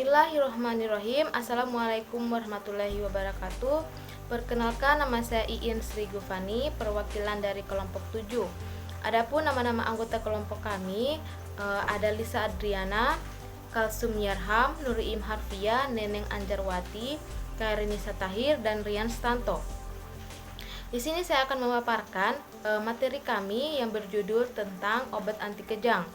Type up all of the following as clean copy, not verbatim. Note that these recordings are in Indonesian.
Bismillahirrahmanirrahim. Assalamualaikum warahmatullahi wabarakatuh. Perkenalkan, nama saya Iin Sri Gufani, perwakilan dari kelompok 7. Adapun nama-nama anggota kelompok kami ada Lisa Adriana, Kalsum Yarham, Nuriim Harfia, Neneng Anjarwati, Kairinisa Tahir, dan Rian Stanto. Di sini saya akan memaparkan materi kami yang berjudul tentang obat anti kejang.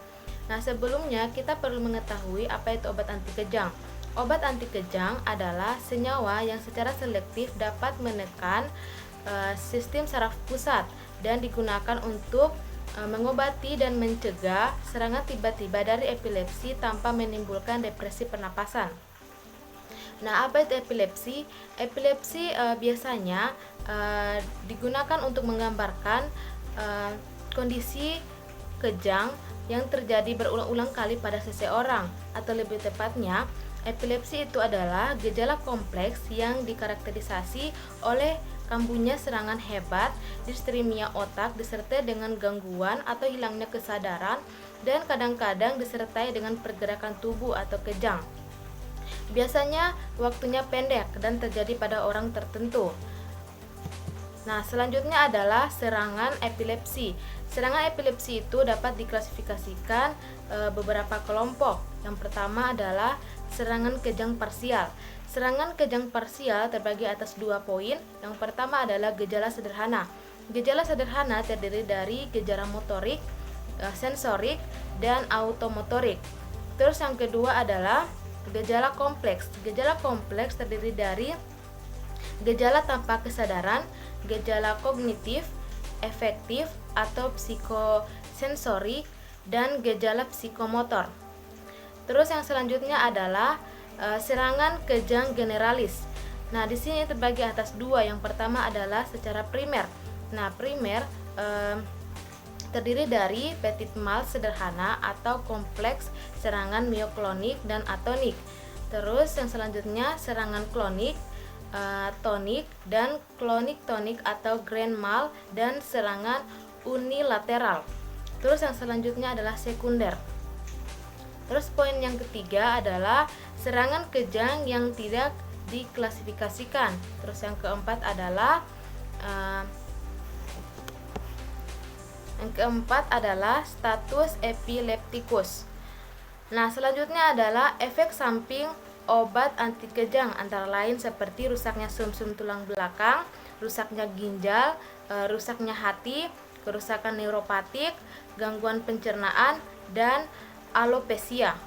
Nah, sebelumnya kita perlu mengetahui apa itu obat anti kejang. Obat anti kejang adalah senyawa yang secara selektif dapat menekan sistem saraf pusat dan digunakan untuk mengobati dan mencegah serangan tiba-tiba dari epilepsi tanpa menimbulkan depresi pernapasan. Nah, apa itu epilepsi? Epilepsi biasanya digunakan untuk menggambarkan kondisi kejang yang terjadi berulang-ulang kali pada seseorang, atau lebih tepatnya, epilepsi itu adalah gejala kompleks yang dikarakterisasi oleh kambuhnya serangan hebat distremia otak disertai dengan gangguan atau hilangnya kesadaran dan kadang-kadang disertai dengan pergerakan tubuh atau kejang. Biasanya waktunya pendek dan terjadi pada orang tertentu. Nah, selanjutnya adalah serangan epilepsi. Serangan epilepsi itu dapat diklasifikasikan beberapa kelompok. Yang pertama adalah serangan kejang parsial. Serangan kejang parsial terbagi atas 2 poin. Yang pertama adalah gejala sederhana. Gejala sederhana terdiri dari gejala motorik, sensorik, dan automotorik. Terus yang kedua adalah gejala kompleks. Gejala kompleks terdiri dari gejala tanpa kesadaran, gejala kognitif, efektif atau psikosensori, dan gejala psikomotor. Terus yang selanjutnya adalah serangan kejang generalis. Nah, di sini terbagi atas 2. Yang pertama adalah secara primer. Nah, primer terdiri dari petit mal sederhana atau kompleks serangan mioklonik dan atonik. Terus yang selanjutnya serangan klonik, tonik, dan klonik-tonik atau grand mal, dan serangan unilateral. Terus yang selanjutnya adalah sekunder. Terus poin yang ketiga adalah serangan kejang yang tidak diklasifikasikan. Terus yang keempat adalah status epileptikus. Nah, selanjutnya adalah efek samping obat anti kejang, antara lain seperti rusaknya sumsum tulang belakang, rusaknya ginjal, rusaknya hati, kerusakan neuropatik, gangguan pencernaan, dan alopecia.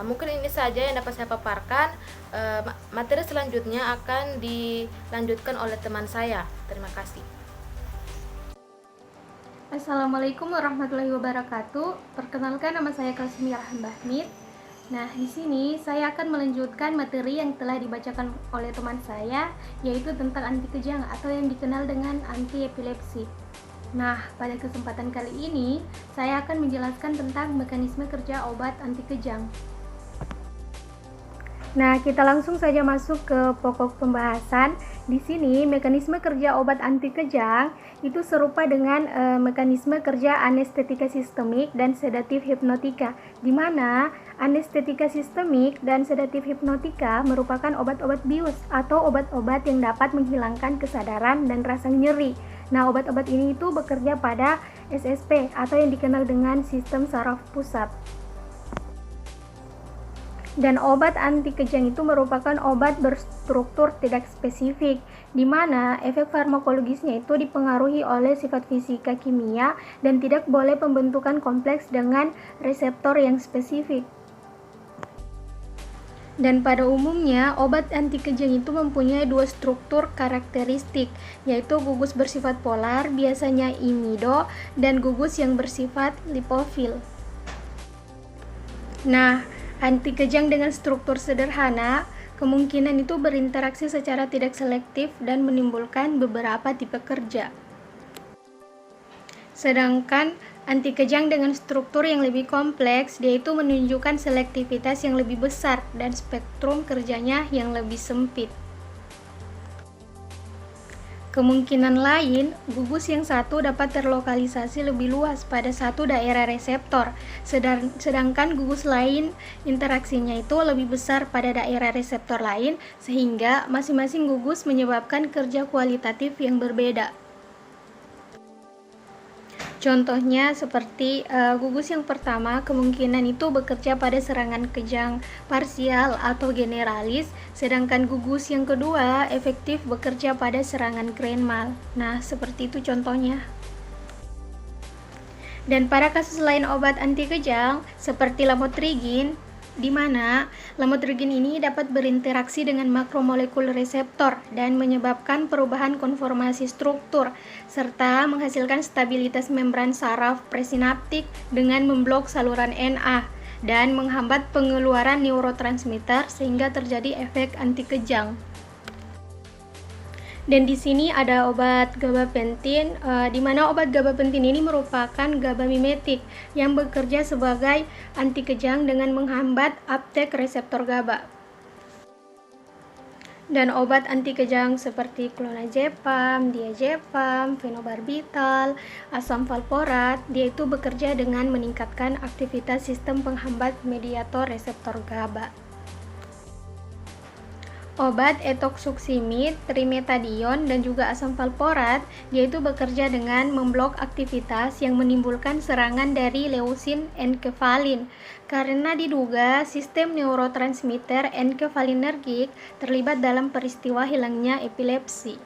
Mungkin ini saja yang dapat saya paparkan. Materi selanjutnya akan dilanjutkan oleh teman saya. Terima kasih. Assalamualaikum warahmatullahi wabarakatuh. Perkenalkan, nama saya Kalsum Yarham. Nah, di sini saya akan melanjutkan materi yang telah dibacakan oleh teman saya, yaitu tentang anti kejang atau yang dikenal dengan anti epilepsi. Nah, pada kesempatan kali ini saya akan menjelaskan tentang mekanisme kerja obat anti kejang. Nah, kita langsung saja masuk ke pokok pembahasan. Di sini mekanisme kerja obat anti kejang itu serupa dengan mekanisme kerja anestetika sistemik dan sedatif hipnotika, di mana anestetika sistemik dan sedatif hipnotika merupakan obat-obat bius atau obat-obat yang dapat menghilangkan kesadaran dan rasa nyeri. Nah, obat-obat ini itu bekerja pada SSP atau yang dikenal dengan sistem saraf pusat. Dan obat anti kejang itu merupakan obat berstruktur tidak spesifik, di mana efek farmakologisnya itu dipengaruhi oleh sifat fisika kimia dan tidak boleh pembentukan kompleks dengan reseptor yang spesifik. Dan pada umumnya, obat anti kejang itu mempunyai 2 struktur karakteristik, yaitu gugus bersifat polar, biasanya imido, dan gugus yang bersifat lipofil. Nah, anti kejang dengan struktur sederhana kemungkinan itu berinteraksi secara tidak selektif dan menimbulkan beberapa tipe kerja. Sedangkan anti kejang dengan struktur yang lebih kompleks, dia itu menunjukkan selektivitas yang lebih besar dan spektrum kerjanya yang lebih sempit. Kemungkinan lain, gugus yang satu dapat terlokalisasi lebih luas pada satu daerah reseptor, sedangkan gugus lain interaksinya itu lebih besar pada daerah reseptor lain, sehingga masing-masing gugus menyebabkan kerja kualitatif yang berbeda. Contohnya seperti gugus yang pertama kemungkinan itu bekerja pada serangan kejang parsial atau generalis, sedangkan gugus yang kedua efektif bekerja pada serangan grand mal. Nah, seperti itu contohnya. Dan pada kasus lain obat anti kejang seperti lamotrigin, di mana lamotrigin ini dapat berinteraksi dengan makromolekul reseptor dan menyebabkan perubahan konformasi struktur serta menghasilkan stabilitas membran saraf presinaptik dengan memblok saluran Na dan menghambat pengeluaran neurotransmitter sehingga terjadi efek anti kejang. Dan di sini ada obat gabapentin, di mana obat gabapentin ini merupakan GABA mimetik yang bekerja sebagai anti kejang dengan menghambat uptake reseptor GABA. Dan obat anti kejang seperti clonazepam, diazepam, fenobarbital, asam valproat, dia itu bekerja dengan meningkatkan aktivitas sistem penghambat mediator reseptor GABA. Obat etoxuximid, trimetadion, dan juga asam valproat, yaitu bekerja dengan memblok aktivitas yang menimbulkan serangan dari leusin enkefalin karena diduga sistem neurotransmitter enkefalinergik terlibat dalam peristiwa hilangnya epilepsi.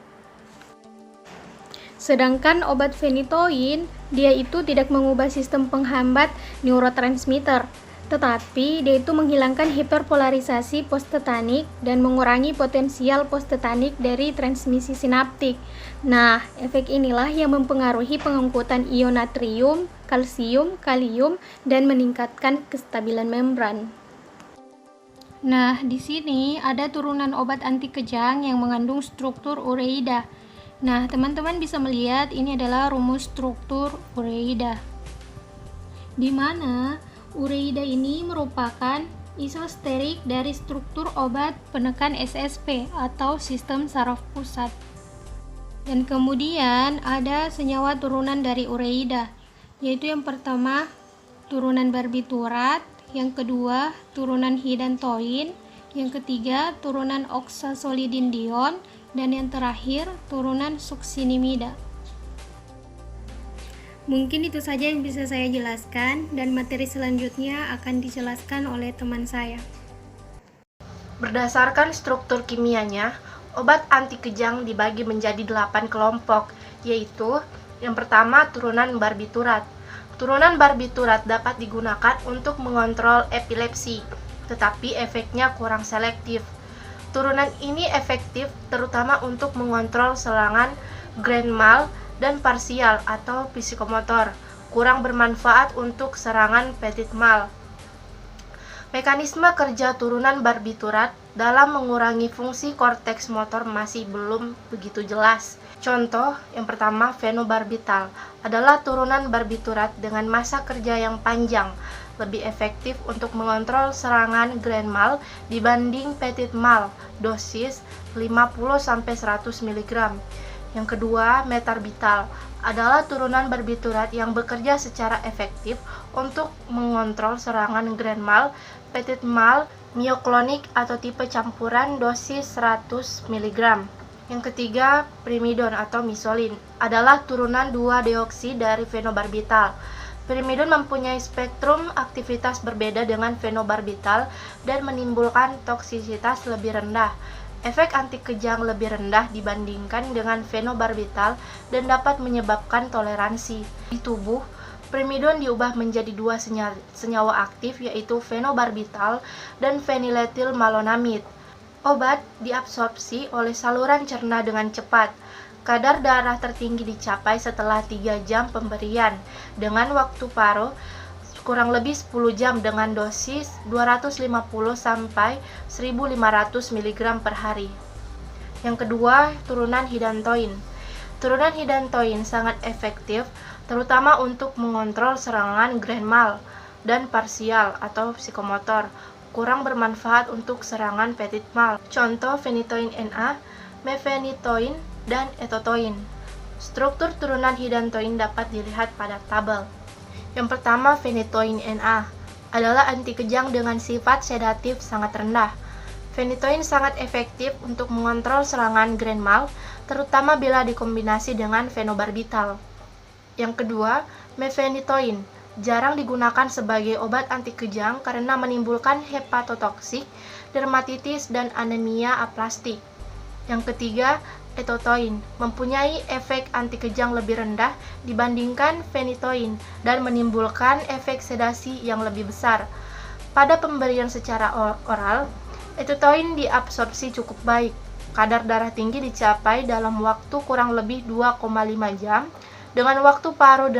Sedangkan obat phenytoin, dia itu tidak mengubah sistem penghambat neurotransmitter, tetapi dia itu menghilangkan hiperpolarisasi posttetanik dan mengurangi potensial posttetanik dari transmisi sinaptik. Nah, efek inilah yang mempengaruhi pengangkutan ion natrium, kalsium, kalium, dan meningkatkan kestabilan membran. Nah, di sini ada turunan obat anti kejang yang mengandung struktur ureida. Nah, teman-teman bisa melihat ini adalah rumus struktur ureida, di mana ureida ini merupakan isosterik dari struktur obat penekan SSP atau sistem saraf pusat. Dan kemudian ada senyawa turunan dari ureida, yaitu yang pertama turunan barbiturat, yang kedua turunan hidantoin, yang ketiga turunan oxasolidindion, dan yang terakhir turunan suksinimida. Mungkin itu saja yang bisa saya jelaskan, dan materi selanjutnya akan dijelaskan oleh teman saya. Berdasarkan struktur kimianya, obat anti kejang dibagi menjadi 8 kelompok, yaitu yang pertama turunan barbiturat. Turunan barbiturat dapat digunakan untuk mengontrol epilepsi, tetapi efeknya kurang selektif. Turunan ini efektif terutama untuk mengontrol serangan grand mal dan parsial atau psikomotor, kurang bermanfaat untuk serangan petit mal. Mekanisme kerja turunan barbiturat dalam mengurangi fungsi korteks motor masih belum begitu jelas. Contoh yang pertama, fenobarbital adalah turunan barbiturat dengan masa kerja yang panjang, lebih efektif untuk mengontrol serangan grand mal dibanding petit mal, dosis 50-100 mg. Yang kedua, metarbital adalah turunan barbiturat yang bekerja secara efektif untuk mengontrol serangan grand mal, petit mal, mioklonik atau tipe campuran dosis 100 mg. Yang ketiga, primidon atau misolin adalah turunan 2-deoksi dari fenobarbital. Primidon mempunyai spektrum aktivitas berbeda dengan fenobarbital dan menimbulkan toksisitas lebih rendah. Efek anti kejang lebih rendah dibandingkan dengan fenobarbital dan dapat menyebabkan toleransi. Di tubuh, primidon diubah menjadi 2 senyawa aktif, yaitu fenobarbital dan phenylethyl-malonamid. Obat diabsorpsi oleh saluran cerna dengan cepat. Kadar darah tertinggi dicapai setelah 3 jam pemberian, dengan waktu paruh kurang lebih 10 jam dengan dosis 250 sampai 1500 mg per hari. Yang kedua, turunan hidantoin. Turunan hidantoin sangat efektif terutama untuk mengontrol serangan grand mal dan parsial atau psikomotor, kurang bermanfaat untuk serangan petit mal. Contoh phenytoin Na, mefenitoin, dan etotoin. Struktur turunan hidantoin dapat dilihat pada tabel. Yang pertama, phenytoin NA adalah anti kejang dengan sifat sedatif sangat rendah. Phenytoin sangat efektif untuk mengontrol serangan grand mal, terutama bila dikombinasi dengan fenobarbital. Yang kedua, mefenitoin jarang digunakan sebagai obat anti kejang karena menimbulkan hepatotoksik, dermatitis, dan anemia aplastik. Yang ketiga, etotoin mempunyai efek anti kejang lebih rendah dibandingkan phenytoin dan menimbulkan efek sedasi yang lebih besar. Pada pemberian secara oral, etotoin diabsorpsi cukup baik. Kadar darah tinggi dicapai dalam waktu kurang lebih 2,5 jam dengan waktu paru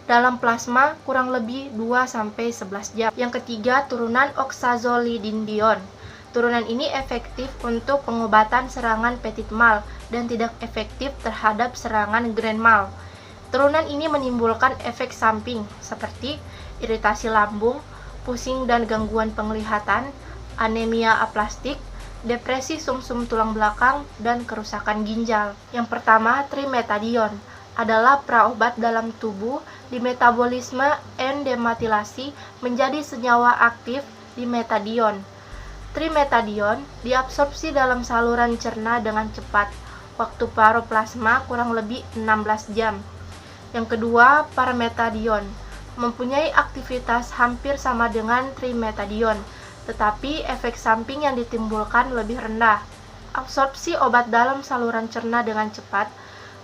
dalam plasma kurang lebih 2-11 jam. Yang ketiga, turunan oxazolidinedion. Turunan ini efektif untuk pengobatan serangan petit mal dan tidak efektif terhadap serangan grand mal. Turunan ini menimbulkan efek samping seperti iritasi lambung, pusing dan gangguan penglihatan, anemia aplastik, depresi sumsum tulang belakang, dan kerusakan ginjal. Yang pertama, trimetadion adalah praobat dalam tubuh di metabolisme endemetilasi menjadi senyawa aktif dimetadion. Trimetadion diabsorpsi dalam saluran cerna dengan cepat. Waktu paru plasma kurang lebih 16 jam. Yang kedua, parametadion mempunyai aktivitas hampir sama dengan trimetadion, tetapi efek samping yang ditimbulkan lebih rendah. Absorpsi obat dalam saluran cerna dengan cepat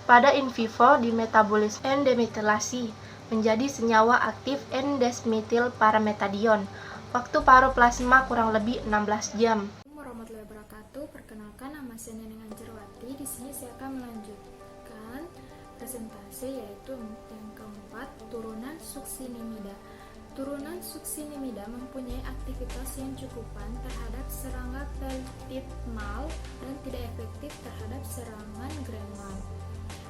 pada in vivo di metabolisme endemetilasi menjadi senyawa aktif N-desmetil parametadion. Waktu paru plasma kurang lebih 16 jam. Assalamualaikum warahmatullahi wabarakatuh. Perkenalkan, nama saya Neneng Anjarwati. Di sini saya akan melanjutkan presentasi yaitu yang keempat, turunan succinimida. Turunan succinimida mempunyai aktivitas yang cukupan terhadap serangan petit mal dan tidak efektif terhadap serangan grand mal.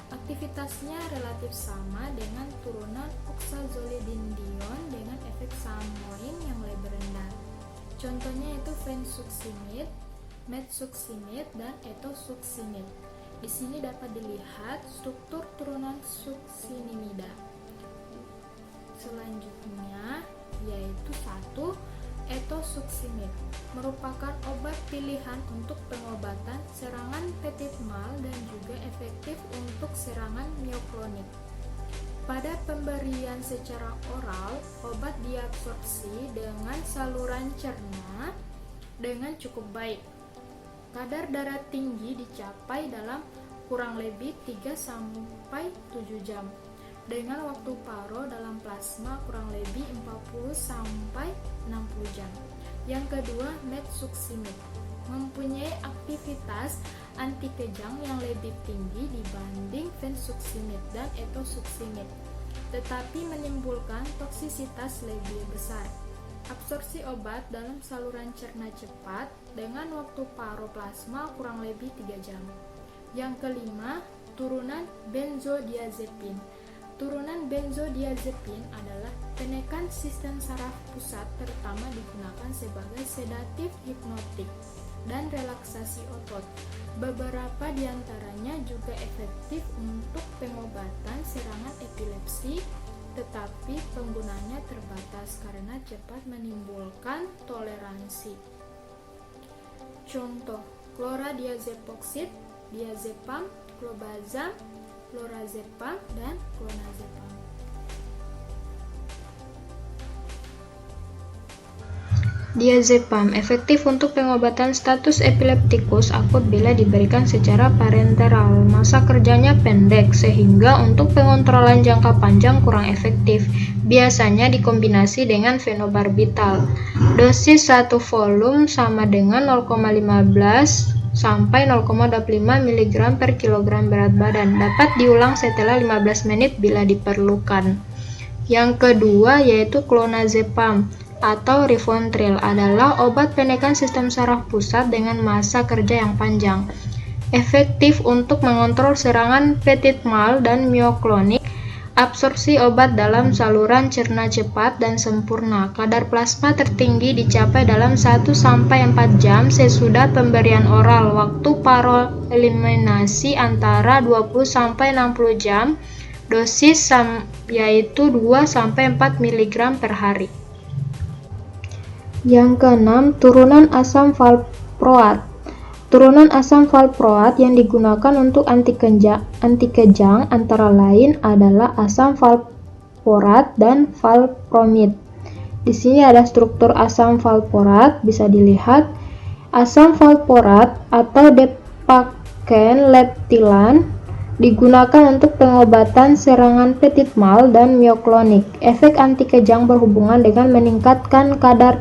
Aktivitasnya relatif sama dengan turunan oxazolidinedion dengan efek samoin yang lebih rendah. Contohnya itu fensuccinimid, metsuccinimid, dan etosuccinimid. Di sini dapat dilihat struktur turunan succinimida. Selanjutnya yaitu 1. Etosuccinimid merupakan obat pilihan untuk pengobatan serangan petit mal dan juga efektif untuk serangan mioklonik. Pada pemberian secara oral, obat diabsorpsi dengan saluran cerna dengan cukup baik. Kadar darah tinggi dicapai dalam kurang lebih 3-7 jam. Dengan waktu paro dalam plasma kurang lebih 40-60 jam. Yang kedua, metsuccinimid mempunyai aktivitas anti kejang yang lebih tinggi dibanding fensuccinimid dan etosuccinimid, tetapi menimbulkan toksisitas lebih besar. Absorpsi obat dalam saluran cerna cepat dengan waktu paro plasma kurang lebih 3 jam. Yang kelima, turunan benzodiazepin. Turunan benzodiazepin adalah penekan sistem saraf pusat, terutama digunakan sebagai sedatif hipnotik dan relaksasi otot. Beberapa di antaranya juga efektif untuk pengobatan serangan epilepsi, tetapi penggunaannya terbatas karena cepat menimbulkan toleransi. Contoh, chlordiazepoksid, diazepam, clobazam, lorazepam, dan clonazepam. Diazepam efektif untuk pengobatan status epileptikus akut bila diberikan secara parenteral. Masa kerjanya pendek sehingga untuk pengontrolan jangka panjang kurang efektif. Biasanya dikombinasi dengan fenobarbital. Dosis 1 volume sama dengan 0,15 sampai 0,25 mg per kilogram berat badan. Dapat diulang setelah 15 menit bila diperlukan. Yang kedua yaitu clonazepam atau Rivotril adalah obat penekan sistem saraf pusat dengan masa kerja yang panjang. Efektif untuk mengontrol serangan petit mal dan mioklonik. Absorpsi obat dalam saluran cerna cepat dan sempurna. Kadar plasma tertinggi dicapai dalam 1-4 jam sesudah pemberian oral. Waktu paroeliminasi antara 20-60 jam. Dosis yaitu 2-4 mg per hari. Yang keenam, turunan asam valproat. Turunan asam valproat yang digunakan untuk anti kejang antara lain adalah asam valproat dan valpromid. Di sini ada struktur asam valproat, bisa dilihat. Asam valproat atau depakenleptilan digunakan untuk pengobatan serangan petit mal dan mioklonik. Efek anti kejang berhubungan dengan meningkatkan kadar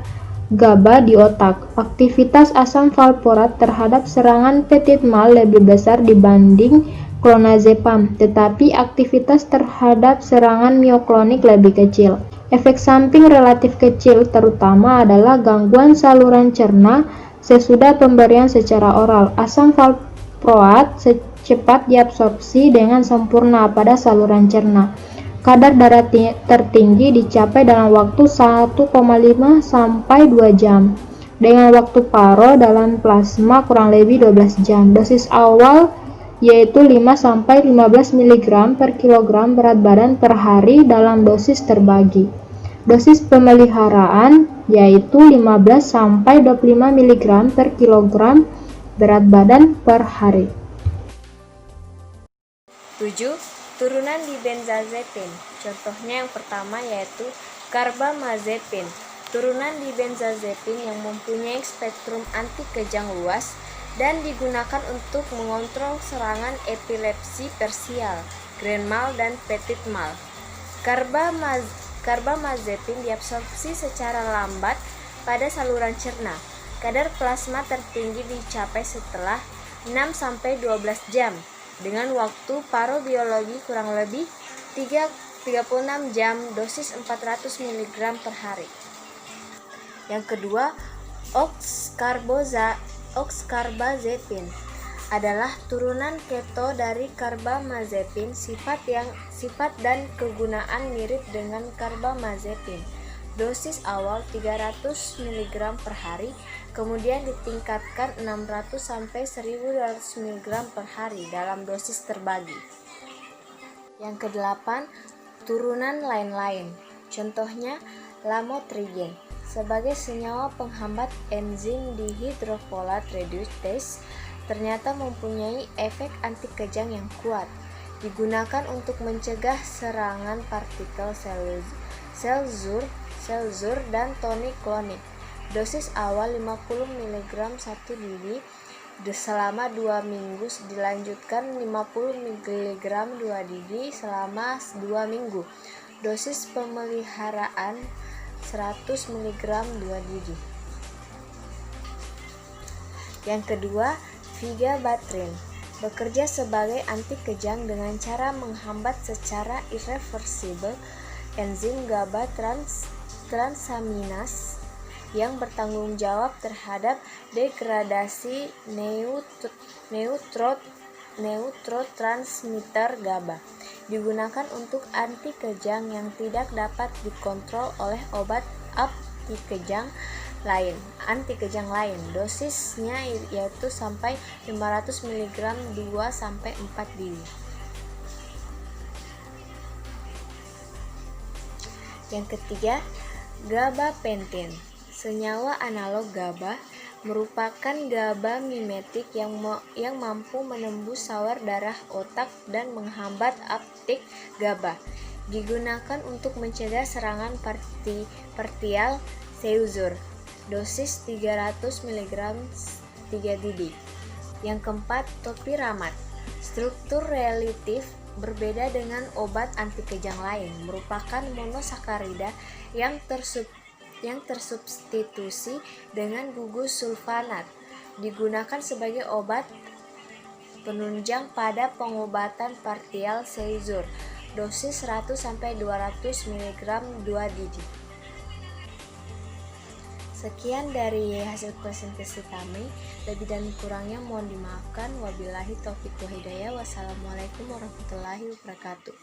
GABA di otak. Aktivitas asam valproat terhadap serangan petit mal lebih besar dibanding clonazepam, tetapi aktivitas terhadap serangan mioklonik lebih kecil. Efek samping relatif kecil terutama adalah gangguan saluran cerna sesudah pemberian secara oral. Asam valproat cepat diabsorpsi dengan sempurna pada saluran cerna. Kadar darah tertinggi dicapai dalam waktu 1,5 sampai 2 jam, dengan waktu paro dalam plasma kurang lebih 12 jam. Dosis awal yaitu 5-15 mg per kilogram berat badan per hari dalam dosis terbagi. Dosis pemeliharaan yaitu 15-25 mg per kilogram berat badan per hari. 7. Turunan dibenzazepin. Contohnya yang pertama yaitu carbamazepin. Turunan dibenzazepin yang mempunyai spektrum anti kejang luas dan digunakan untuk mengontrol serangan epilepsi parsial, grand mal dan petit mal. Carbamazepin diabsorpsi secara lambat pada saluran cerna. Kadar plasma tertinggi dicapai setelah 6-12 jam. Dengan waktu parobiologi kurang lebih 36 jam, dosis 400 mg per hari. Yang kedua, oxcarbazepin adalah turunan keto dari carbamazepin. Sifat dan kegunaan mirip dengan carbamazepin. Dosis awal 300 mg per hari, kemudian ditingkatkan 600-1200 mg per hari dalam dosis terbagi. Yang kedelapan, turunan lain-lain. Contohnya lamotrigine. Sebagai senyawa penghambat enzim dihydrofolat reductase, ternyata mempunyai efek anti kejang yang kuat. Digunakan untuk mencegah serangan partikel sel-zur dan tonik-klonik. Dosis awal 50 mg 1 didi selama 2 minggu, dilanjutkan 50 mg 2 didi selama 2 minggu. Dosis pemeliharaan 100 mg 2 didi. Yang kedua, vigabatrin. Bekerja sebagai anti kejang dengan cara menghambat secara irreversibel enzim GABA transaminase yang bertanggung jawab terhadap degradasi neurotransmitter GABA. Digunakan untuk anti kejang yang tidak dapat dikontrol oleh obat anti kejang lain. Dosisnya yaitu sampai 500 mg 2-4 didi. Yang ketiga, gabapentin. Senyawa analog GABA merupakan GABA mimetik yang mampu menembus sawar darah otak dan menghambat uptake GABA. Digunakan untuk mencegah serangan partial seizure. Dosis 300 mg 3 didi. Yang keempat, topiramat. Struktur relatif berbeda dengan obat anti kejang lain, merupakan monosakarida yang tersubstitusi dengan gugus sulfanat. Digunakan sebagai obat penunjang pada pengobatan partial seizure. Dosis 100-200 mg 2 didi. Sekian dari hasil presentasi kami. Lebih dan kurangnya mohon dimaafkan. Wabillahi taufiq wal hidayah. Wassalamualaikum warahmatullahi wabarakatuh.